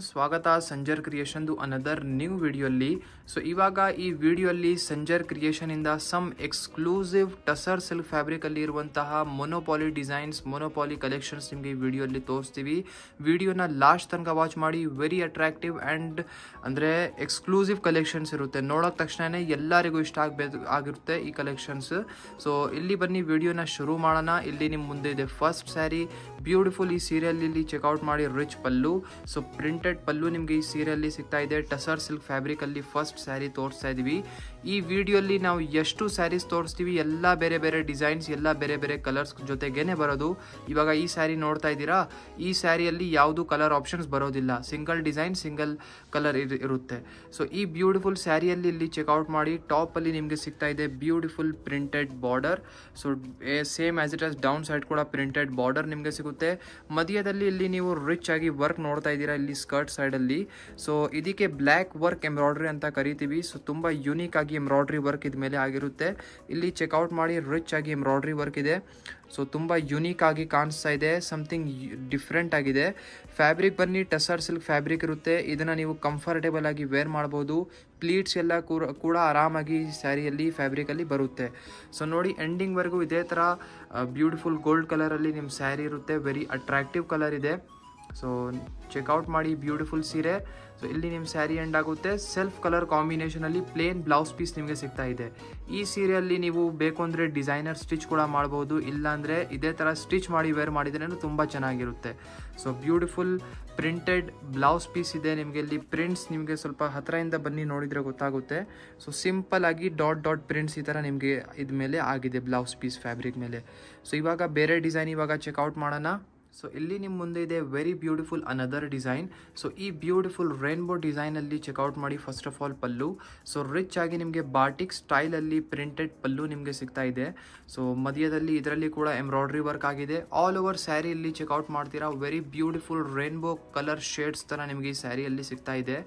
ಸ್ವಾಗತ Sanjar creation another new ವಿಡಿಯೋಲಿ. So ಇವಾಗ ಈ ವಿಡಿಯೋಲಿ ಸಂಜರ್ ಕ್ರಿಯೇಷನ್ ಇಂದ some exclusive tussar silk fabric ಅಲ್ಲಿ ಇರುವಂತಹ ಮೊನೋಪಾಲಿ ಡಿಸೈನ್ಸ್, ಮೊನೋಪಾಲಿ ಕಲೆಕ್ಷನ್ಸ್ ನಿಮಗೆ ಈ ವಿಡಿಯೋಲಿ ತೋರಿಸ್ತೀವಿ. ವಿಡಿಯೋನ ಲಾಸ್ಟ್ ತನಕ ವಾಚ್ ಮಾಡಿ. ವೆರಿ ಅಟ್ರಾಕ್ಟಿವ್ ಅಂಡ್ ಅಂದ್ರೆ ಎಕ್ಸ್ಕ್ಲೂಸಿವ್ ಕಲೆಕ್ಷನ್ಸ್ ಇರುತ್ತೆ. ನೋಡೋಕ್ ತಕ್ಷಣ ಎಲ್ಲರಿಗೂ ಇಷ್ಟ ಆಗಿರುತ್ತೆ ಈ ಕಲೆಕ್ಷನ್ಸ್. ಸೊ ಇಲ್ಲಿ ಬನ್ನಿ ವಿಡಿಯೋನ ಶುರು ಮಾಡೋಣ. ಇಲ್ಲಿ ನಿಮ್ಮ ಮುಂದೆ ಇದೆ ಫಸ್ಟ್ ಸ್ಯಾರಿ, ಬ್ಯೂಟಿಫುಲ್. ಈ ಸೀರಿಯಲ್ ಇಲ್ಲಿ ಚೆಕ್ಔಟ್ ಮಾಡಿ, ರಿಚ್ ಪಲ್ಲು. ಸೊ ಪ್ರಿಂಟೆಡ್ ಪಲ್ಲು ನಿಮಗೆ ಈ ಸೀರಿಯಲ್ಲಿ ಸಿಗ್ತಾ ಇದೆ. ಟಸರ್ ಸಿಲ್ಕ್ ಫ್ಯಾಬ್ರಿಕ್ ಅಲ್ಲಿ ಫಸ್ಟ್ ಸ್ಯಾರಿ ತೋರಿಸ್ತಾ ಇದೀವಿ. ಈ ವಿಡಿಯೋಲಿ ನಾವು ಎಷ್ಟು ಸ್ಯಾರೀಸ್ ತೋರಿಸ್ತೀವಿ ಎಲ್ಲ ಬೇರೆ ಬೇರೆ ಡಿಸೈನ್ಸ್, ಎಲ್ಲ ಬೇರೆ ಬೇರೆ ಕಲರ್ಸ್ ಜೊತೆಗೇನೆ ಬರೋದು. ಇವಾಗ ಈ ಸ್ಯಾರಿ ನೋಡ್ತಾ ಇದ್ದೀರಾ, ಈ ಸ್ಯಾರಿಯಲ್ಲಿ ಯಾವುದು ಕಲರ್ ಆಪ್ಷನ್ಸ್ ಬರೋದಿಲ್ಲ, ಸಿಂಗಲ್ ಡಿಸೈನ್ ಸಿಂಗಲ್ ಕಲರ್ ಇರುತ್ತೆ. ಸೊ ಈ ಬ್ಯೂಟಿಫುಲ್ ಸ್ಯಾರಿಯಲ್ಲಿ ಇಲ್ಲಿ ಚೆಕ್ಔಟ್ ಮಾಡಿ, ಟಾಪ್ ಅಲ್ಲಿ ನಿಮಗೆ ಸಿಗ್ತಾ ಇದೆ beautiful printed border. So same as it as down side ಕೂಡ ಪ್ರಿಂಟೆಡ್ ಬಾರ್ಡರ್ ನಿಮಗೆ ಸಿಗುತ್ತೆ. ಮಧ್ಯದಲ್ಲಿ ಇಲ್ಲಿ ನೀವು ರಿಚ್ ಆಗಿ ವರ್ಕ್ ನೋಡ್ತಾ ಇದ್ದೀರಾ ಇಲ್ಲಿ ಸ್ಕರ್ಟ್ ಸೈಡ್ ಅಲ್ಲಿ. ಸೊ ಇದಕ್ಕೆ ಬ್ಲ್ಯಾಕ್ ವರ್ಕ್ ಎಂಬ್ರಾಯ್ಡ್ರಿ ಅಂತ ಕರಿತೀವಿ. ಸೊ ತುಂಬಾ ಯೂನಿಕ್ ಆಗಿ ಎಂಬ್ರಾಯ್ಡ್ರಿ ವರ್ಕ್ ಇದ ಮೇಲೆ ಆಗಿರುತ್ತೆ. ಇಲ್ಲಿ ಚೆಕ್ಔಟ್ ಮಾಡಿ, ರಿಚ್ ಆಗಿ ಎಂಬ್ರಾಯ್ಡ್ರಿ ವರ್ಕ್ ಇದೆ. ಸೊ ತುಂಬಾ ಯೂನಿಕ್ ಆಗಿ ಕಾಣಿಸ್ತಾ ಇದೆ, ಸಮಥಿಂಗ್ ಡಿಫ್ರೆಂಟ್ ಆಗಿದೆ. ಫ್ಯಾಬ್ರಿಕ್ ಬನ್ನಿ ಟಸರ್ ಸಿಲ್ಕ್ ಫ್ಯಾಬ್ರಿಕ್ ಇರುತ್ತೆ. ಇದನ್ನ ನೀವು ಕಂಫರ್ಟೇಬಲ್ ಆಗಿ ವೇರ್ ಮಾಡಬಹುದು. ಪ್ಲೀಟ್ಸ್ ಎಲ್ಲ ಕೂಡ ಆರಾಮಾಗಿ ಸ್ಯಾರಿಯಲ್ಲಿ ಫ್ಯಾಬ್ರಿಕ್ ಅಲ್ಲಿ ಬರುತ್ತೆ. ಸೊ ನೋಡಿ ಎಂಡಿಂಗ್ ವರೆಗೂ ಇದೇ ತರ ಬ್ಯೂಟಿಫುಲ್ ಗೋಲ್ಡ್ ಕಲರ್ ಅಲ್ಲಿ ನಿಮ್ಮ ಸ್ಯಾರಿ ಇರುತ್ತೆ. ವೆರಿ ಅಟ್ರಾಕ್ಟಿವ್ ಕಲರ್ ಇದೆ. ಸೊ ಚೆಕ್ಔಟ್ ಮಾಡಿ ಬ್ಯೂಟಿಫುಲ್ ಸೀರೆ. ಸೊ ಇಲ್ಲಿ ನಿಮ್ಮ ಸ್ಯಾರಿ ಎಂಡ್ ಆಗುತ್ತೆ. ಸೆಲ್ಫ್ ಕಲರ್ ಕಾಂಬಿನೇಷನ್ ಅಲ್ಲಿ ಪ್ಲೇನ್ ಬ್ಲೌಸ್ ಪೀಸ್ ನಿಮಗೆ ಸಿಗ್ತಾ ಇದೆ. ಈ ಸೀರೆಯಲ್ಲಿ ನೀವು ಬೇಕು ಅಂದ್ರೆ ಡಿಸೈನರ್ ಸ್ಟಿಚ್ ಕೂಡ ಮಾಡಬಹುದು, ಇಲ್ಲ ಅಂದ್ರೆ ಇದೇ ತರ ಸ್ಟಿಚ್ ಮಾಡಿ ವೇರ್ ಮಾಡಿದ್ರೆ ತುಂಬಾ ಚೆನ್ನಾಗಿರುತ್ತೆ. So beautiful printed blouse piece ಇದೆ. ನಿಮಗೆ ಇಲ್ಲಿ ಪ್ರಿಂಟ್ಸ್ ನಿಮಗೆ ಸ್ವಲ್ಪ ಹತ್ರದಿಂದ ಬನ್ನಿ ನೋಡಿದ್ರೆ ಗೊತ್ತಾಗುತ್ತೆ. ಸೊ ಸಿಂಪಲ್ ಆಗಿ ಡಾಟ್ ಡಾಟ್ ಪ್ರಿಂಟ್ಸ್ ಈ ತರ ನಿಮಗೆ ಇದ ಮೇಲೆ ಆಗಿದೆ ಬ್ಲೌಸ್ ಪೀಸ್ ಫ್ಯಾಬ್ರಿಕ್ ಮೇಲೆ. ಸೊ ಇವಾಗ ಬೇರೆ ಡಿಸೈನ್ ಇವಾಗ ಚೆಕ್ಔಟ್ ಮಾಡೋಣ. ಸೊ ಇಲ್ಲಿ ನಿಮ್ಮ ಮುಂದೆ ಇದೆ very beautiful another design. So ಈ ಬ್ಯೂಟಿಫುಲ್ ರೈನ್ಬೋ ಡಿಸೈನ್ ಅಲ್ಲಿ ಚೆಕ್ಔಟ್ ಮಾಡಿ. First of all pallu, so rich ಆಗಿ ನಿಮಗೆ ಬಾಟಿಕ್ ಸ್ಟೈಲ್ ಅಲ್ಲಿ ಪ್ರಿಂಟೆಡ್ ಪಲ್ಲು ನಿಮಗೆ ಸಿಗ್ತಾ ಇದೆ. ಸೊ ಮಧ್ಯದಲ್ಲಿ ಇದರಲ್ಲಿ ಕೂಡ ಎಂಬ್ರಾಯ್ಡ್ರಿ ವರ್ಕ್ ಆಗಿದೆ. ಆಲ್ ಓವರ್ ಸ್ಯಾರಿ ಇಲ್ಲಿ ಚೆಕ್ಔಟ್ ಮಾಡ್ತೀರಾ. Very beautiful rainbow colour shades ತರ ನಿಮಗೆ ಈ ಸ್ಯಾರಿಯಲ್ಲಿ ಸಿಗ್ತಾ ಇದೆ.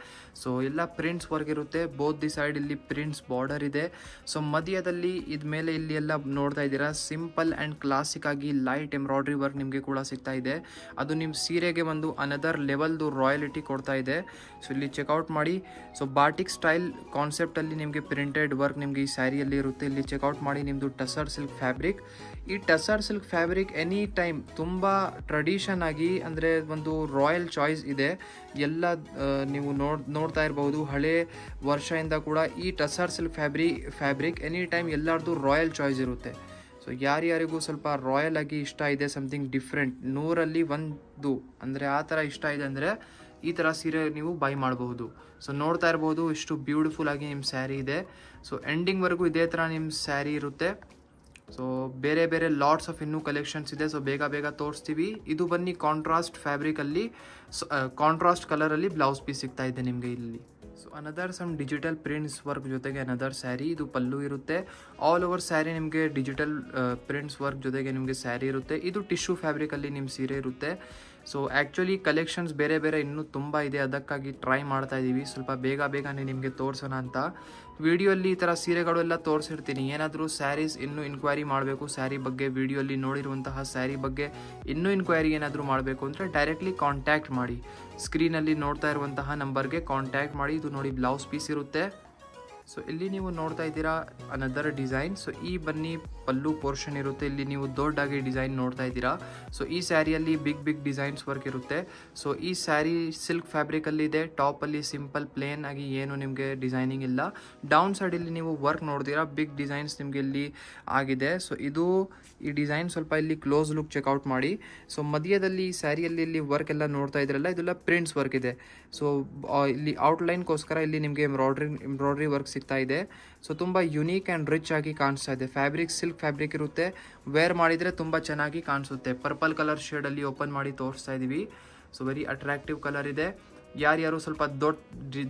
ಸೊ ಎಲ್ಲ ಪ್ರಿಂಟ್ಸ್ ವರ್ಕ್ ಇರುತ್ತೆ. ಬೋತ್ ದಿ ಸೈಡ್ ಇಲ್ಲಿ ಪ್ರಿಂಟ್ಸ್ ಬಾರ್ಡರ್ ಇದೆ. ಸೊ ಮಧ್ಯದಲ್ಲಿ ಇದ ಮೇಲೆ ಇಲ್ಲಿ ಎಲ್ಲ ನೋಡ್ತಾ ಇದ್ದೀರಾ, ಸಿಂಪಲ್ ಅಂಡ್ ಕ್ಲಾಸಿಕ್ ಆಗಿ ಲೈಟ್ ಎಂಬ್ರಾಯ್ಡ್ರಿ ವರ್ಕ್ ನಿಮಗೆ ಕೂಡ ಸಿಗ್ತಾ ಇದೆ. ಅದು ನಿಮ್ಮ ಸೀರೆಗೆ ಒಂದು ಅನದರ್ ಲೆವೆಲ್ದು ರಾಯಲಿಟಿ ಕೊಡ್ತಾ ಇದೆ. ಸೊ ಇಲ್ಲಿ ಚೆಕ್ಔಟ್ ಮಾಡಿ. ಸೊ ಬಾಟಿಕ್ ಸ್ಟೈಲ್ ಕಾನ್ಸೆಪ್ಟ್ ಅಲ್ಲಿ ನಿಮಗೆ ಪ್ರಿಂಟೆಡ್ ವರ್ಕ್ ನಿಮಗೆ ಈ ಸ್ಯಾರಿಯಲ್ಲಿ ಇರುತ್ತೆ. ಇಲ್ಲಿ ಚೆಕ್ಔಟ್ ಮಾಡಿ ನಿಮ್ದು ಟಸರ್ ಸಿಲ್ಕ್ ಫ್ಯಾಬ್ರಿಕ್. ಈ tussar silk fabric any time ತುಂಬಾ ಟ್ರೆಡಿಷನ್ ಆಗಿ ಅಂದ್ರೆ ಒಂದು ರಾಯಲ್ ಚಾಯ್ಸ್ ಇದೆ. ಎಲ್ಲ ನೀವು ನೋಡ್ತಾ ಇರಬಹುದು, ಹಳೆ ವರ್ಷದಿಂದ ಕೂಡ ಈ tussar silk fabric any time ಎಲ್ಲರದು ರಾಯಲ್ ಚಾಯ್ಸ್ ಇರುತ್ತೆ. ಸೊ ಯಾರ್ಯಾರಿಗೂ ಸ್ವಲ್ಪ ರಾಯಲ್ ಆಗಿ ಇಷ್ಟ ಇದೆ, ಸಮಥಿಂಗ್ ಡಿಫ್ರೆಂಟ್, 100ರಲ್ಲಿ 1 ಅಂದರೆ ಆ ಥರ ಇಷ್ಟ ಇದೆ ಅಂದರೆ ಈ ಥರ ಸೀರೆ ನೀವು ಬೈ ಮಾಡಬಹುದು. ಸೊ ನೋಡ್ತಾ ಇರಬಹುದು ಎಷ್ಟು ಬ್ಯೂಟಿಫುಲ್ ಆಗಿ ನಿಮ್ಮ ಸ್ಯಾರಿ ಇದೆ. ಸೊ ಎಂಡಿಂಗ್ವರೆಗೂ ಇದೇ ಥರ ನಿಮ್ಮ ಸ್ಯಾರಿ ಇರುತ್ತೆ. ಸೊ ಬೇರೆ ಬೇರೆ ಲಾಟ್ಸ್ ಆಫ್ ಇನ್ನೂ ಕಲೆಕ್ಷನ್ಸ್ ಇದೆ. ಸೊ ಬೇಗ ಬೇಗ ತೋರಿಸ್ತೀವಿ. ಇದು ಬನ್ನಿ ಕಾಂಟ್ರಾಸ್ಟ್ ಫ್ಯಾಬ್ರಿಕಲ್ಲಿ, ಕಾಂಟ್ರಾಸ್ಟ್ ಕಲರಲ್ಲಿ ಬ್ಲೌಸ್ ಪೀಸ್ ಸಿಗ್ತಾ ಇದೆ ನಿಮಗೆ ಇಲ್ಲಿ. So another some digital prints work ಜೊತೆಗೆ ಅನದರ್ ಸ್ಯಾರಿ. ಇದು ಪಲ್ಲು ಇರುತ್ತೆ. ಆಲ್ ಓವರ್ ಸ್ಯಾರಿ ನಿಮಗೆ ಡಿಜಿಟಲ್ ಪ್ರಿಂಟ್ಸ್ ವರ್ಕ್ ಜೊತೆಗೆ ನಿಮಗೆ ಸ್ಯಾರಿ ಇರುತ್ತೆ. ಇದು ಟಿಶ್ಯೂ ಫ್ಯಾಬ್ರಿಕಲ್ಲಿ ನಿಮ್ಮ ಸೀರೆ ಇರುತ್ತೆ. ಸೊ ಆ್ಯಕ್ಚುಲಿ ಕಲೆಕ್ಷನ್ಸ್ ಬೇರೆ ಬೇರೆ ಇನ್ನೂ ತುಂಬ ಇದೆ, ಅದಕ್ಕಾಗಿ ಟ್ರೈ ಮಾಡ್ತಾ ಇದ್ದೀವಿ ಸ್ವಲ್ಪ ಬೇಗನೆ ನಿಮಗೆ ತೋರಿಸೋಣ ಅಂತ. ವಿಡಿಯೋಲ್ಲಿ ಈ ಥರ ಸೀರೆಗಳೆಲ್ಲ ತೋರಿಸಿರ್ತೀನಿ. ಏನಾದರೂ ಸ್ಯಾರೀಸ್ ಇನ್ನೂ ಇನ್ಕ್ವೈರಿ ಮಾಡಬೇಕು ಸ್ಯಾರಿ ಬಗ್ಗೆ, ವಿಡಿಯೋಲ್ಲಿ ನೋಡಿರುವಂತಹ ಸ್ಯಾರಿ ಬಗ್ಗೆ ಇನ್ನೂ ಇನ್ಕ್ವೈರಿ ಏನಾದರೂ ಮಾಡಬೇಕು ಅಂದರೆ ಡೈರೆಕ್ಟ್ಲಿ ಕಾಂಟ್ಯಾಕ್ಟ್ ಮಾಡಿ. ಸ್ಕ್ರೀನಲ್ಲಿ ನೋಡ್ತಾ ಇರುವಂತಹ ನಂಬರ್ಗೆ ಕಾಂಟ್ಯಾಕ್ಟ್ ಮಾಡಿ. ಇದು ನೋಡಿ ಬ್ಲೌಸ್ ಪೀಸ್ ಇರುತ್ತೆ. ಸೊ ಇಲ್ಲಿ ನೀವು ನೋಡ್ತಾ ಇದ್ದೀರಾ ಅನದರ್ ಡಿಸೈನ್. ಸೊ ಈ ಬನ್ನಿ ಪಲ್ಲು ಪೋರ್ಷನ್ ಇರುತ್ತೆ. ಇಲ್ಲಿ ನೀವು ದೊಡ್ಡಾಗಿ ಡಿಸೈನ್ ನೋಡ್ತಾ ಇದ್ದೀರಾ. ಸೊ ಈ ಸ್ಯಾರಿಯಲ್ಲಿ ಬಿಗ್ ಡಿಸೈನ್ಸ್ ವರ್ಕ್ ಇರುತ್ತೆ. ಸೊ ಈ ಸ್ಯಾರಿ ಸಿಲ್ಕ್ ಫ್ಯಾಬ್ರಿಕ್ ಅಲ್ಲಿ ಇದೆ. ಟಾಪ್ ಅಲ್ಲಿ ಸಿಂಪಲ್ ಪ್ಲೇನ್ ಆಗಿ ಏನು ನಿಮಗೆ ಡಿಸೈನಿಂಗ್ ಇಲ್ಲ. ಡೌನ್ ಸೈಡ್ ಇಲ್ಲಿ ನೀವು ವರ್ಕ್ ನೋಡ್ತೀರಾ, ಬಿಗ್ ಡಿಸೈನ್ಸ್ ನಿಮಗೆ ಇಲ್ಲಿ ಆಗಿದೆ. ಸೊ ಇದು ಈ ಡಿಸೈನ್ ಸ್ವಲ್ಪ ಇಲ್ಲಿ ಕ್ಲೋಸ್ ಲುಕ್ ಚೆಕ್ಔಟ್ ಮಾಡಿ. ಸೊ ಮಧ್ಯದಲ್ಲಿ ಈ ಸ್ಯಾರಿಯಲ್ಲಿ ಇಲ್ಲಿ ವರ್ಕ್ ಎಲ್ಲ ನೋಡ್ತಾ ಇದ್ರಲ್ಲ, ಇದೆಲ್ಲ ಪ್ರಿಂಟ್ಸ್ ವರ್ಕ್ ಇದೆ. ಸೊ ಇಲ್ಲಿ ಔಟ್ಲೈನ್ಗೋಸ್ಕರ ಇಲ್ಲಿ ನಿಮಗೆ ಎಂಬ್ರಾಯ್ಡ್ರಿ ವರ್ಕ್ ಸಿಗ್ತಾ ಇದೆ. ಸೊ ತುಂಬ ಯುನೀಕ್ ಆ್ಯಂಡ್ ರಿಚ್ ಆಗಿ ಕಾಣಿಸ್ತಾ ಇದೆ. ಫ್ಯಾಬ್ರಿಕ್ ಸಿಲ್ಕ್ ಫ್ಯಾಬ್ರಿಕ್ ಇರುತ್ತೆ. ವೇರ್ ಮಾಡಿದರೆ ತುಂಬ ಚೆನ್ನಾಗಿ ಕಾಣಿಸುತ್ತೆ. ಪರ್ಪಲ್ ಕಲರ್ ಶೇಡಲ್ಲಿ ಓಪನ್ ಮಾಡಿ ತೋರಿಸ್ತಾ ಇದ್ದೀವಿ. ಸೊ ವೆರಿ ಅಟ್ರಾಕ್ಟಿವ್ ಕಲರ್ ಇದೆ. ಯಾರ್ಯಾರು ಸ್ವಲ್ಪ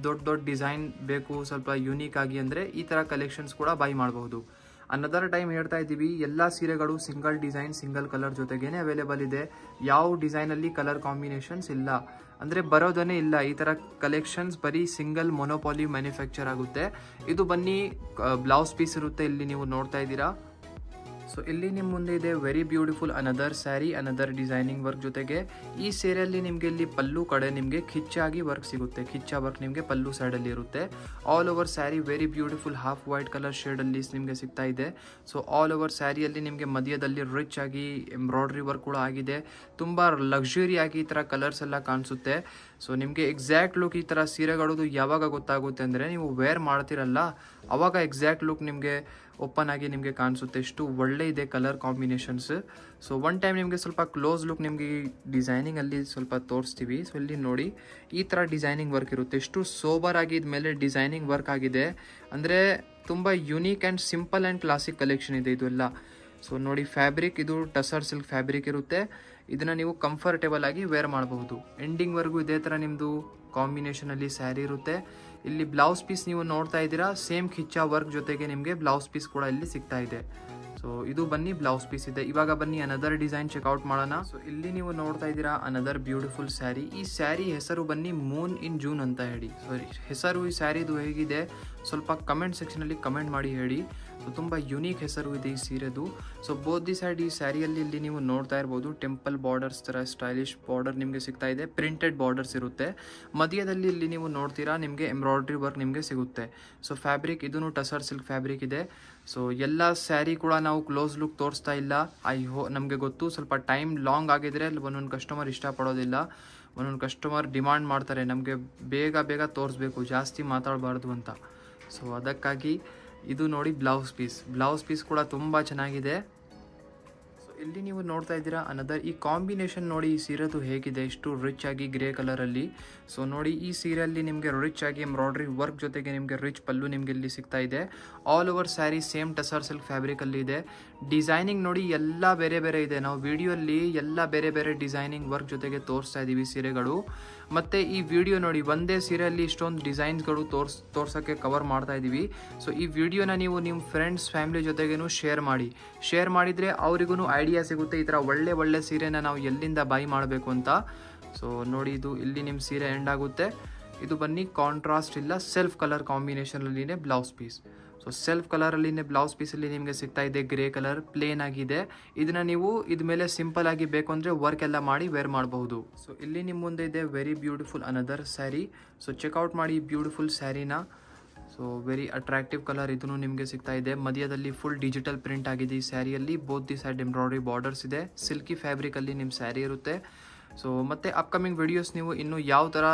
ದೊಡ್ಡ ಡಿಸೈನ್ ಬೇಕು ಸ್ವಲ್ಪ ಯುನೀಕ್ ಆಗಿ ಅಂದರೆ ಈ ಥರ ಕಲೆಕ್ಷನ್ಸ್ ಕೂಡ ಬೈ ಮಾಡಬಹುದು. ಅನದರ್ ಟೈಮ್ ಹೇಳ್ತಾ ಇದ್ದೀವಿ, ಎಲ್ಲ ಸೀರೆಗಳು ಸಿಂಗಲ್ ಡಿಸೈನ್ ಸಿಂಗಲ್ ಕಲರ್ ಜೊತೆಗೇನೆ ಅವೈಲೇಬಲ್ ಇದೆ. ಯಾವ ಡಿಸೈನಲ್ಲಿ ಕಲರ್ ಕಾಂಬಿನೇಷನ್ಸ್ ಇಲ್ಲ, ಅಂದರೆ ಬರೋದನ್ನೇ ಇಲ್ಲ. ಈ ಥರ ಕಲೆಕ್ಷನ್ಸ್ ಬರೀ ಸಿಂಗಲ್ ಮೊನೋಪಾಲಿ ಮ್ಯಾನುಫ್ಯಾಕ್ಚರ್ ಆಗುತ್ತೆ. ಇದು ಬನ್ನಿ ಬ್ಲೌಸ್ ಪೀಸ್ ಇರುತ್ತೆ, ಇಲ್ಲಿ ನೀವು ನೋಡ್ತಾ ಇದ್ದೀರಾ. ಸೊ ಇಲ್ಲಿ ನಿಮ್ಮ ಮುಂದೆ ಇದೆ very beautiful another sari, another designing work ಜೊತೆಗೆ. ಈ ಸೀರೆಯಲ್ಲಿ ನಿಮಗೆ ಇಲ್ಲಿ ಪಲ್ಲು ಕಡೆ ನಿಮಗೆ ಖಿಚ್ಚಾಗಿ ವರ್ಕ್ ಸಿಗುತ್ತೆ. ಖಿಚ್ಚಾ ವರ್ಕ್ ನಿಮಗೆ ಪಲ್ಲು ಸೈಡಲ್ಲಿ ಇರುತ್ತೆ. All over sari very beautiful half white colour ಶೇಡಲ್ಲಿ ನಿಮಗೆ ಸಿಗ್ತಾ ಇದೆ. ಸೊ ಆಲ್ ಓವರ್ ಸ್ಯಾರಿಯಲ್ಲಿ ನಿಮಗೆ ಮಧ್ಯದಲ್ಲಿ ರಿಚ್ ಆಗಿ ಎಂಬ್ರಾಯ್ಡ್ರಿ ವರ್ಕ್ ಕೂಡ ಆಗಿದೆ. ತುಂಬ ಲಕ್ಸುರಿಯಾಗಿ ಈ ಥರ ಕಲರ್ಸ್ ಎಲ್ಲ ಕಾಣಿಸುತ್ತೆ. ಸೊ ನಿಮಗೆ ಎಕ್ಸಾಕ್ಟ್ ಲುಕ್ ಈ ಥರ ಸೀರೆಗಳದು ಯಾವಾಗ ಗೊತ್ತಾಗುತ್ತೆ ಅಂದರೆ ನೀವು ವೇರ್ ಮಾಡ್ತಿರಲ್ಲ, ಆವಾಗ ಎಕ್ಸಾಕ್ಟ್ ಲುಕ್ ನಿಮಗೆ ಓಪನ್ ಆಗಿ ನಿಮಗೆ ಕಾಣಿಸುತ್ತೆ. ಎಷ್ಟು ಒಳ್ಳೆ ಇದೆ colour combinations. So one time ನಿಮಗೆ ಸ್ವಲ್ಪ ಕ್ಲೋಸ್ ಲುಕ್ ನಿಮಗೆ ಈ ಡಿಸೈನಿಂಗಲ್ಲಿ ಸ್ವಲ್ಪ ತೋರಿಸ್ತೀವಿ. ಸೊ ಇಲ್ಲಿ ನೋಡಿ, ಈ ಥರ ಡಿಸೈನಿಂಗ್ ವರ್ಕ್ ಇರುತ್ತೆ. ಎಷ್ಟು ಸೋಬರ್ ಆಗಿ ಇದ್ಮೇಲೆ ಡಿಸೈನಿಂಗ್ ವರ್ಕ್ ಆಗಿದೆ ಅಂದರೆ ತುಂಬ unique and simple and classic collection ಇದೆ ಇದು ಎಲ್ಲ. ಸೊ ನೋಡಿ, ಫ್ಯಾಬ್ರಿಕ್ ಇದು ಟಸರ್ ಸಿಲ್ಕ್ ಫ್ಯಾಬ್ರಿಕ್ ಇರುತ್ತೆ. ಇದನ್ನು ನೀವು ಕಂಫರ್ಟೇಬಲ್ ಆಗಿ ವೇರ್ ಮಾಡಬಹುದು. ಎಂಡಿಂಗ್ವರೆಗೂ ಇದೇ ಥರ ನಿಮ್ಮದು ಕಾಂಬಿನೇಷನಲ್ಲಿ ಸ್ಯಾರಿ ಇರುತ್ತೆ. ಇಲ್ಲಿ ಬ್ಲೌಸ್ ಪೀಸ್ ನೀವು ನೋಡ್ತಾ ಇದ್ದೀರಾ, ಸೇಮ್ ಖಿಚ್ಚಾ ವರ್ಕ್ ಜೊತೆಗೆ ನಿಮಗೆ ಬ್ಲೌಸ್ ಪೀಸ್ ಕೂಡ ಇಲ್ಲಿ ಸಿಗ್ತಾ ಇದೆ. ಸೊ ಇದು ಬನ್ನಿ ಬ್ಲೌಸ್ ಪೀಸ್ ಇದೆ. ಇವಾಗ ಬನ್ನಿ ಅನದರ್ ಡಿಸೈನ್ ಚೆಕ್ಔಟ್ ಮಾಡೋಣ. ಸೊ ಇಲ್ಲಿ ನೀವು ನೋಡ್ತಾ ಇದ್ದೀರಾ ಅನದರ್ ಬ್ಯೂಟಿಫುಲ್ ಸ್ಯಾರಿ. ಈ ಸ್ಯಾರಿ ಹೆಸರು ಬನ್ನಿ ಮೂನ್ ಇನ್ ಜೂನ್ ಅಂತ ಹೇಳಿ. ಸೊ ಹೆಸರು ಈ ಸ್ಯಾರಿದು ಹೇಗಿದೆ ಸ್ವಲ್ಪ ಕಮೆಂಟ್ ಸೆಕ್ಷನಲ್ಲಿ ಕಮೆಂಟ್ ಮಾಡಿ ಹೇಳಿ. ಸೊ ತುಂಬ ಯುನೀಕ್ ಹೆಸರು ಇದೆ ಈ ಸೀರೆದು. ಸೊ ಬೋತ್ ದಿ ಸೈಡ್ ಈ ಸ್ಯಾರಿಯಲ್ಲಿ ಇಲ್ಲಿ ನೀವು ನೋಡ್ತಾ ಇರ್ಬೋದು ಟೆಂಪಲ್ ಬಾರ್ಡರ್ಸ್ ಥರ ಸ್ಟೈಲಿಶ್ ಬಾರ್ಡರ್ ನಿಮಗೆ ಸಿಗ್ತಾ ಇದೆ. ಪ್ರಿಂಟೆಡ್ ಬಾರ್ಡರ್ಸ್ ಇರುತ್ತೆ. ಮಧ್ಯದಲ್ಲಿ ಇಲ್ಲಿ ನೀವು ನೋಡ್ತೀರಾ ನಿಮಗೆ ಎಂಬ್ರಾಯ್ಡ್ರಿ ವರ್ಕ್ ನಿಮಗೆ ಸಿಗುತ್ತೆ. ಸೊ ಫ್ಯಾಬ್ರಿಕ್ ಇದೂ ಟಸರ್ ಸಿಲ್ಕ್ ಫ್ಯಾಬ್ರಿಕ್ ಇದೆ. ಸೊ ಎಲ್ಲ ಸ್ಯಾರಿ ಕೂಡ ನಾವು ಕ್ಲೋಸ್ ಲುಕ್ ತೋರಿಸ್ತಾ ಇಲ್ಲ. ನಮಗೆ ಗೊತ್ತು ಸ್ವಲ್ಪ ಟೈಮ್ ಲಾಂಗ್ ಆಗಿದ್ರೆ ಒಂದೊಂದು ಕಸ್ಟಮರ್ ಇಷ್ಟಪಡೋದಿಲ್ಲ. ಒಂದೊಂದು ಕಸ್ಟಮರ್ ಡಿಮಾಂಡ್ ಮಾಡ್ತಾರೆ ನಮಗೆ ಬೇಗ ಬೇಗ ತೋರಿಸ್ಬೇಕು, ಜಾಸ್ತಿ ಮಾತಾಡಬಾರ್ದು ಅಂತ. ಸೊ ಅದಕ್ಕಾಗಿ ಇದು ನೋಡಿ ಬ್ಲೌಸ್ ಪೀಸ್ ಕೂಡ ತುಂಬ ಚೆನ್ನಾಗಿದೆ. ಸೊ ಇಲ್ಲಿ ನೀವು ನೋಡ್ತಾ ಇದ್ದೀರಾ ಅನದರ್ ಈ ಕಾಂಬಿನೇಷನ್ ನೋಡಿ ಈ ಸೀರೆದು ಹೇಗಿದೆ, ಎಷ್ಟು ರಿಚ್ ಆಗಿ ಗ್ರೇ ಕಲರಲ್ಲಿ. ಸೊ ನೋಡಿ ಈ ಸೀರೆಯಲ್ಲಿ ನಿಮಗೆ ರಿಚ್ ಆಗಿ ಎಂಬ್ರಾಯ್ಡ್ರಿ ವರ್ಕ್ ಜೊತೆಗೆ ನಿಮಗೆ ರಿಚ್ ಪಲ್ಲು ನಿಮಗೆ ಇಲ್ಲಿ ಸಿಗ್ತಾ ಇದೆ. All over sari same tussar silk ಫ್ಯಾಬ್ರಿಕಲ್ಲಿ ಇದೆ. ಡಿಸೈನಿಂಗ್ ನೋಡಿ ಎಲ್ಲ ಬೇರೆ ಬೇರೆ ಇದೆ. ನಾವು ವಿಡಿಯೋಲ್ಲಿ ಎಲ್ಲ ಬೇರೆ ಬೇರೆ ಡಿಸೈನಿಂಗ್ ವರ್ಕ್ ಜೊತೆಗೆ ತೋರಿಸ್ತಾ ಇದ್ದೀವಿ ಸೀರೆಗಳು. ಮತ್ತು ಈ ವಿಡಿಯೋ ನೋಡಿ ಒಂದೇ ಸೀರೆಯಲ್ಲಿ ಇಷ್ಟೊಂದು ಡಿಸೈನ್ಸ್ಗಳು ತೋರ್ಸೋಕ್ಕೆ ಕವರ್ ಮಾಡ್ತಾ ಇದ್ದೀವಿ. ಸೊ ಈ ವಿಡಿಯೋನ ನೀವು ನಿಮ್ಮ ಫ್ರೆಂಡ್ಸ್ ಫ್ಯಾಮಿಲಿ ಜೊತೆಗೇನು ಶೇರ್ ಮಾಡಿದರೆ ಅವರಿಗೂ ಐಡಿಯಾ ಸಿಗುತ್ತೆ ಈ ಥರ ಒಳ್ಳೆ ಸೀರೆನ ನಾವು ಎಲ್ಲಿಂದ ಬೈ ಮಾಡಬೇಕು ಅಂತ. ಸೊ ನೋಡಿ, ಇದು ಇಲ್ಲಿ ನಿಮ್ಮ ಸೀರೆ ಎಂಡ್ ಆಗುತ್ತೆ. ಇದು ಬನ್ನಿ ಕಾಂಟ್ರಾಸ್ಟ್ ಇಲ್ಲ ಸೆಲ್ಫ್ ಕಲರ್ ಕಾಂಬಿನೇಷನಲ್ಲಿನೇ ಬ್ಲೌಸ್ ಪೀಸ್. ಸೊ ಸೆಲ್ಫ್ ಕಲರಲ್ಲಿನೇ ಬ್ಲೌಸ್ ಪೀಸಲ್ಲಿ ನಿಮಗೆ ಸಿಗ್ತಾ ಇದೆ. ಗ್ರೇ ಕಲರ್ ಪ್ಲೇನ್ ಆಗಿದೆ. ಇದನ್ನು ನೀವು ಇದ ಮೇಲೆ ಸಿಂಪಲ್ ಆಗಿ ಬೇಕು ಅಂದರೆ ವರ್ಕ್ ಎಲ್ಲ ಮಾಡಿ ವೇರ್ ಮಾಡಬಹುದು. ಸೊ ಇಲ್ಲಿ ನಿಮ್ಮ ಮುಂದೆ ಇದೆ very beautiful another sari. So check out ಮಾಡಿ ಬ್ಯೂಟಿಫುಲ್ ಸ್ಯಾರಿನ. ಸೊ ವೆರಿ ಅಟ್ರಾಕ್ಟಿವ್ ಕಲರ್ ಇದೂ ನಿಮಗೆ ಸಿಗ್ತಾ ಇದೆ. ಮಧ್ಯದಲ್ಲಿ ಫುಲ್ ಡಿಜಿಟಲ್ ಪ್ರಿಂಟ್ ಆಗಿದೆ ಈ ಸ್ಯಾರಿಯಲ್ಲಿ. Both the side embroidery borders ಇದೆ. ಸಿಲ್ಕಿ ಫ್ಯಾಬ್ರಿಕಲ್ಲಿ ನಿಮ್ಮ ಸ್ಯಾರಿ ಇರುತ್ತೆ. ಸೊ ಮತ್ತು ಅಪ್ಕಮಿಂಗ್ ವಿಡಿಯೋಸ್ ನೀವು ಇನ್ನೂ ಯಾವ ಥರ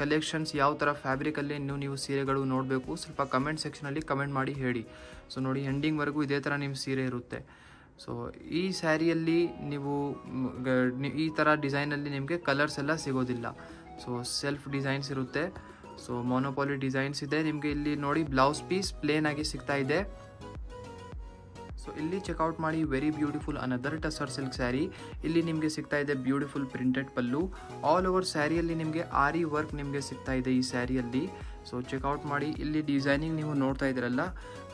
ಕಲೆಕ್ಷನ್ಸ್ ಯಾವ ಥರ ಫ್ಯಾಬ್ರಿಕಲ್ಲಿ ಇನ್ನೂ ನೀವು ಸೀರೆಗಳು ನೋಡಬೇಕು ಸ್ವಲ್ಪ ಕಮೆಂಟ್ ಸೆಕ್ಷನಲ್ಲಿ ಕಮೆಂಟ್ ಮಾಡಿ ಹೇಳಿ. ಸೊ ನೋಡಿ ಎಂಡಿಂಗ್ವರೆಗೂ ಇದೇ ಥರ ನಿಮ್ಮ ಸೀರೆ ಇರುತ್ತೆ. ಸೊ ಈ ಸ್ಯಾರಿಯಲ್ಲಿ ನೀವು ಈ ಥರ ಡಿಸೈನಲ್ಲಿ ನಿಮಗೆ ಕಲರ್ಸ್ ಎಲ್ಲ ಸಿಗೋದಿಲ್ಲ. ಸೊ ಸೆಲ್ಫ್ ಡಿಸೈನ್ಸ್ ಇರುತ್ತೆ. ಸೊ ಮೊನೋಪಾಲಿ ಡಿಸೈನ್ಸ್ ಇದೆ. ನಿಮಗೆ ಇಲ್ಲಿ ನೋಡಿ ಬ್ಲೌಸ್ ಪೀಸ್ ಪ್ಲೇನ್ ಆಗಿ ಸಿಗ್ತಾ ಇದೆ. ಸೊ ಇಲ್ಲಿ ಚೆಕ್ಔಟ್ ಮಾಡಿ very beautiful another tussar silk sari. ಇಲ್ಲಿ ನಿಮಗೆ ಸಿಗ್ತಾ ಇದೆ ಬ್ಯೂಟಿಫುಲ್ ಪ್ರಿಂಟೆಡ್ ಪಲ್ಲು. ಆಲ್ ಓವರ್ ಸ್ಯಾರಿಯಲ್ಲಿ ನಿಮಗೆ ಆರಿ ವರ್ಕ್ ನಿಮಗೆ ಸಿಗ್ತಾ ಇದೆ ಈ ಸ್ಯಾರಿಯಲ್ಲಿ. ಸೊ ಚೆಕ್ಔಟ್ ಮಾಡಿ. ಇಲ್ಲಿ ಡಿಸೈನಿಂಗ್ ನೀವು ನೋಡ್ತಾ ಇದ್ದೀರಲ್ಲ,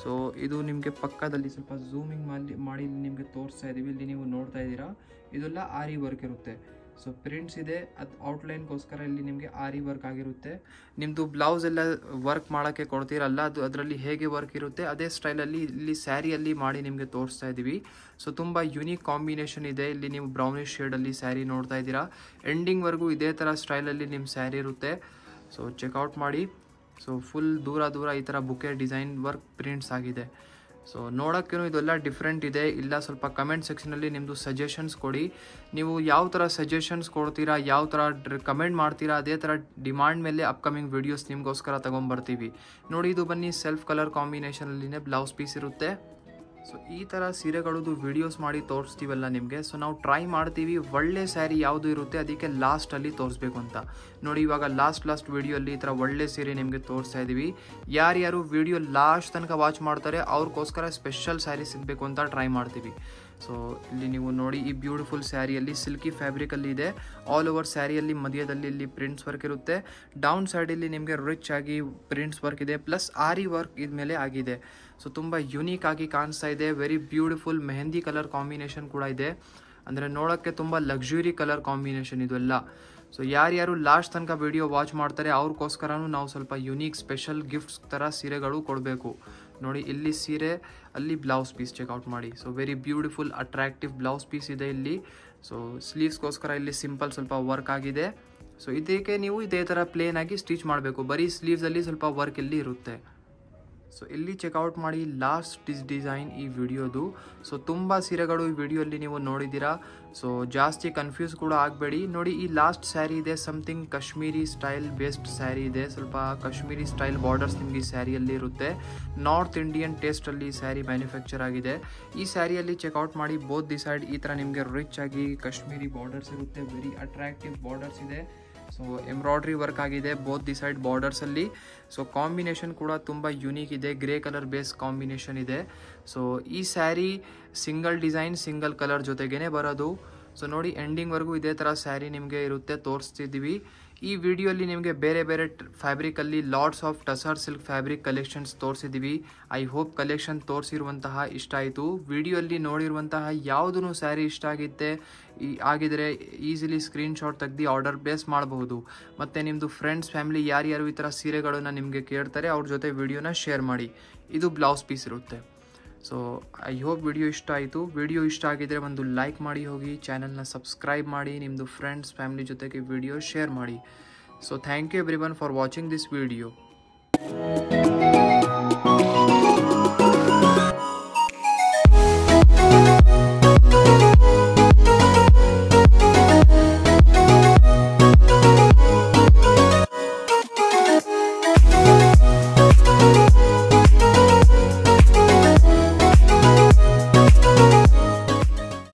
ಸೊ ಇದು ನಿಮಗೆ ಪಕ್ಕದಲ್ಲಿ ಸ್ವಲ್ಪ ಝೂಮಿಂಗ್ ಮಾಡಿ ನಿಮಗೆ ತೋರಿಸ್ತಾ ಇದ್ದೀವಿ. ಇಲ್ಲಿ ನೀವು ನೋಡ್ತಾ ಇದ್ದೀರಾ ಇದೆಲ್ಲ ಆರಿ ವರ್ಕ್ ಇರುತ್ತೆ. ಸೊ ಪ್ರಿಂಟ್ಸ್ ಇದೆ, ಅದು ಔಟ್ಲೈನ್ಗೋಸ್ಕರ ಇಲ್ಲಿ ನಿಮಗೆ ಆರಿ ವರ್ಕ್ ಆಗಿರುತ್ತೆ. ನಿಮ್ಮದು ಬ್ಲೌಸ್ ಎಲ್ಲ ವರ್ಕ್ ಮಾಡೋಕ್ಕೆ ಕೊಡ್ತೀರಲ್ಲ, ಅದು ಅದರಲ್ಲಿ ಹೇಗೆ ವರ್ಕ್ ಇರುತ್ತೆ ಅದೇ ಸ್ಟೈಲಲ್ಲಿ ಇಲ್ಲಿ ಸ್ಯಾರಿಯಲ್ಲಿ ಮಾಡಿ ನಿಮಗೆ ತೋರಿಸ್ತಾ ಇದ್ದೀವಿ. ಸೊ ತುಂಬ ಯುನೀಕ್ ಕಾಂಬಿನೇಷನ್ ಇದೆ. ಇಲ್ಲಿ ನೀವು ಬ್ರೌನಿಶ್ ಶೇಡಲ್ಲಿ ಸ್ಯಾರಿ ನೋಡ್ತಾ ಇದ್ದೀರಾ. ಎಂಡಿಂಗ್ವರೆಗೂ ಇದೇ ಥರ ಸ್ಟೈಲಲ್ಲಿ ನಿಮ್ಮ ಸ್ಯಾರಿ ಇರುತ್ತೆ. ಸೊ ಚೆಕ್ಔಟ್ ಮಾಡಿ. ಸೊ ಫುಲ್ ದೂರ ಈ ಥರ ಬುಕೆ ಡಿಸೈನ್ ವರ್ಕ್ ಪ್ರಿಂಟ್ಸ್ ಆಗಿದೆ. ಸೊ ನೋಡೋಕ್ಕೂ ಇದೆಲ್ಲ ಡಿಫ್ರೆಂಟ್ ಇದೆ. ಇಲ್ಲ ಸ್ವಲ್ಪ ಕಮೆಂಟ್ ಸೆಕ್ಷನಲ್ಲಿ ನಿಮ್ಮದು ಸಜೆಷನ್ಸ್ ಕೊಡಿ. ನೀವು ಯಾವ ಥರ ಸಜೆಷನ್ಸ್ ಕೊಡ್ತೀರಾ, ಯಾವ ಥರ ಕಮೆಂಟ್ ಮಾಡ್ತೀರಾ ಅದೇ ಥರ ಡಿಮಾಂಡ್ ಮೇಲೆ ಅಪ್ಕಮಿಂಗ್ ವೀಡಿಯೋಸ್ ನಿಮಗೋಸ್ಕರ ತೊಗೊಂಬರ್ತೀವಿ. ನೋಡಿ, ಇದು ಬನ್ನಿ ಸೆಲ್ಫ್ ಕಲರ್ ಕಾಂಬಿನೇಷನಲ್ಲಿನೇ ಬ್ಲೌಸ್ ಪೀಸ್ ಇರುತ್ತೆ. ಸೊ ಈ ಥರ ಸೀರೆಗಳದ್ದು ವೀಡಿಯೋಸ್ ಮಾಡಿ ತೋರಿಸ್ತೀವಲ್ಲ ನಿಮಗೆ. ಸೊ ನಾವು ಟ್ರೈ ಮಾಡ್ತೀವಿ ಒಳ್ಳೆ ಸ್ಯಾರಿ ಯಾವುದು ಇರುತ್ತೆ ಅದಕ್ಕೆ ಲಾಸ್ಟಲ್ಲಿ ತೋರಿಸ್ಬೇಕು ಅಂತ. ನೋಡಿ, ಇವಾಗ ಲಾಸ್ಟ್ ವೀಡಿಯೋಲ್ಲಿ ಈ ಥರ ಒಳ್ಳೆ ಸೀರೆ ನಿಮಗೆ ತೋರಿಸ್ತಾ ಇದ್ದೀವಿ. ಯಾರ್ಯಾರು ವೀಡಿಯೋ ಲಾಸ್ಟ್ ತನಕ ವಾಚ್ ಮಾಡ್ತಾರೆ ಅವ್ರಿಗೋಸ್ಕರ ಸ್ಪೆಷಲ್ ಸ್ಯಾರಿ ಸಿಗಬೇಕು ಅಂತ ಟ್ರೈ ಮಾಡ್ತೀವಿ. ಸೊ ಇಲ್ಲಿ ನೀವು ನೋಡಿ ಈ ಬ್ಯೂಟಿಫುಲ್ ಸ್ಯಾರಿಯಲ್ಲಿ ಸಿಲ್ಕಿ ಫ್ಯಾಬ್ರಿಕಲ್ಲಿ ಇದೆ. ಆಲ್ ಓವರ್ ಸ್ಯಾರಿಯಲ್ಲಿ ಮಧ್ಯದಲ್ಲಿ ಇಲ್ಲಿ ಪ್ರಿಂಟ್ಸ್ ವರ್ಕ್ ಇರುತ್ತೆ. ಡೌನ್ ಸೈಡಲ್ಲಿ ನಿಮಗೆ ರಿಚ್ ಆಗಿ ಪ್ರಿಂಟ್ಸ್ ವರ್ಕ್ ಇದೆ, ಪ್ಲಸ್ ಆರಿ ವರ್ಕ್ ಇದ್ಮೇಲೆ ಆಗಿದೆ. ಸೊ ತುಂಬ ಯುನೀಕ್ ಆಗಿ ಕಾಣಿಸ್ತಾ ಇದೆ. Very beautiful mehndi colour combination ಕೂಡ ಇದೆ. ಅಂದರೆ ನೋಡೋಕ್ಕೆ ತುಂಬ ಲಕ್ಸುರಿ ಕಲರ್ ಕಾಂಬಿನೇಷನ್ ಇದೆಲ್ಲ. ಸೊ ಯಾರ್ಯಾರು ಲಾಸ್ಟ್ ತನಕ ವಿಡಿಯೋ ವಾಚ್ ಮಾಡ್ತಾರೆ ಅವ್ರಿಗೋಸ್ಕರನೂ ನಾವು ಸ್ವಲ್ಪ ಯುನೀಕ್ ಸ್ಪೆಷಲ್ ಗಿಫ್ಟ್ಸ್ ಥರ ಸೀರೆಗಳು ಕೊಡಬೇಕು. ನೋಡಿ ಇಲ್ಲಿ ಸೀರೆ, ಅಲ್ಲಿ ಬ್ಲೌಸ್ ಪೀಸ್ ಚೆಕ್ಔಟ್ ಮಾಡಿ. So very beautiful attractive blouse piece ಇದೆ ಇಲ್ಲಿ. ಸೊ ಸ್ಲೀವ್ಸ್ಗೋಸ್ಕರ ಇಲ್ಲಿ ಸಿಂಪಲ್ ಸ್ವಲ್ಪ ವರ್ಕ್ ಆಗಿದೆ. ಸೊ ಇದಕ್ಕೆ ನೀವು ಇದೇ ಥರ ಪ್ಲೇನ್ ಆಗಿ ಸ್ಟಿಚ್ ಮಾಡಬೇಕು. ಬರೀ ಸ್ಲೀವ್ಸಲ್ಲಿ ಸ್ವಲ್ಪ ವರ್ಕ್ ಇಲ್ಲಿ ಇರುತ್ತೆ. ಸೊ ಇಲ್ಲಿ ಚೆಕ್ಔಟ್ ಮಾಡಿ ಲಾಸ್ಟ್ ಡಿಸೈನ್ ಈ ವಿಡಿಯೋದು. ಸೊ ತುಂಬ ಸೀರೆಗಳು ಈ ವಿಡಿಯೋಲ್ಲಿ ನೀವು ನೋಡಿದ್ದೀರಾ. ಸೊ ಜಾಸ್ತಿ ಕನ್ಫ್ಯೂಸ್ ಕೂಡ ಆಗಬೇಡಿ. ನೋಡಿ ಈ ಲಾಸ್ಟ್ ಸ್ಯಾರಿ ಇದೆ, something Kashmiri style based sari ಇದೆ. ಸ್ವಲ್ಪ ಕಾಶ್ಮೀರಿ ಸ್ಟೈಲ್ ಬಾರ್ಡರ್ಸ್ ನಿಮಗೆ ಈ ಸ್ಯಾರಿಯಲ್ಲಿ ಇರುತ್ತೆ. ನಾರ್ತ್ ಇಂಡಿಯನ್ ಟೇಸ್ಟಲ್ಲಿ ಸ್ಯಾರಿ ಮ್ಯಾನುಫ್ಯಾಕ್ಚರ್ ಆಗಿದೆ. ಈ ಸ್ಯಾರಿಯಲ್ಲಿ ಚೆಕ್ಔಟ್ ಮಾಡಿ ಬೋತ್ ದಿ ಸೈಡ್ ಈ ಥರ ನಿಮಗೆ ರಿಚ್ ಆಗಿ ಕಾಶ್ಮೀರಿ ಬಾರ್ಡರ್ಸ್ ಇರುತ್ತೆ. ವೆರಿ ಅಟ್ರಾಕ್ಟಿವ್ ಬಾರ್ಡರ್ಸ್ ಇದೆ. ಸೊ ಎಂಬ್ರಾಯ್ಡ್ರಿ ವರ್ಕ್ ಆಗಿದೆ ಬೋತ್ ದಿ ಸೈಡ್ ಬಾರ್ಡರ್ಸಲ್ಲಿ. ಸೊ ಕಾಂಬಿನೇಷನ್ ಕೂಡ ತುಂಬ ಯುನೀಕ್ ಇದೆ. ಗ್ರೇ ಕಲರ್ ಬೇಸ್ ಕಾಂಬಿನೇಷನ್ ಇದೆ. ಸೊ ಈ sari single design single colour ಜೊತೆಗೇ ಬರೋದು. ಸೊ ನೋಡಿ ಎಂಡಿಂಗ್ವರೆಗೂ ಇದೇ ಥರ ಸ್ಯಾರಿ ನಿಮಗೆ ಇರುತ್ತೆ, ತೋರಿಸ್ತಿದ್ದೀವಿ. ಈ ವಿಡಿಯೋಲಿ ನಿಮಗೆ ಬೇರೆ ಬೇರೆ ಫ್ಯಾಬ್ರಿಕಲ್ಲಿ lots of tussar silk fabric collections ತೋರಿಸಿದ್ದೀವಿ. ಐ ಹೋಪ್ ಕಲೆಕ್ಷನ್ ತೋರಿಸಿರುವಂತಹ ಇಷ್ಟ ಆಯಿತು. ವಿಡಿಯೋಲ್ಲಿ ನೋಡಿರುವಂತಹ ಯಾವುದೂ ಸ್ಯಾರಿ ಇಷ್ಟ ಆಗಿದ್ರೆ ಈಸಿಲಿ ಸ್ಕ್ರೀನ್ಶಾಟ್ ತೆಗೆದು ಆರ್ಡರ್ ಪ್ಲೇಸ್ ಮಾಡಬಹುದು. ಮತ್ತು ನಿಮ್ಮದು ಫ್ರೆಂಡ್ಸ್ ಫ್ಯಾಮಿಲಿ ಯಾರ್ಯಾರು ಈ ಥರ ಸೀರೆಗಳನ್ನು ನಿಮಗೆ ಕೇಳ್ತಾರೆ ಅವ್ರ ಜೊತೆ ವಿಡಿಯೋನ ಶೇರ್ ಮಾಡಿ. ಇದು ಬ್ಲೌಸ್ ಪೀಸ್ ಇರುತ್ತೆ. ಸೊ ಐ ಹೋಪ್ ವಿಡಿಯೋ ಇಷ್ಟ ಆಯಿತು. ವಿಡಿಯೋ ಇಷ್ಟ ಆಗಿದ್ರೆ ಒಂದು ಲೈಕ್ ಮಾಡಿ ಹೋಗಿ, ಚಾನಲ್ನ ಸಬ್ಸ್ಕ್ರೈಬ್ ಮಾಡಿ, ನಿಮ್ಮದು ಫ್ರೆಂಡ್ಸ್ ಫ್ಯಾಮಿಲಿ ಜೊತೆಗೆ ವಿಡಿಯೋ ಶೇರ್ ಮಾಡಿ. So thank you everyone for watching this video.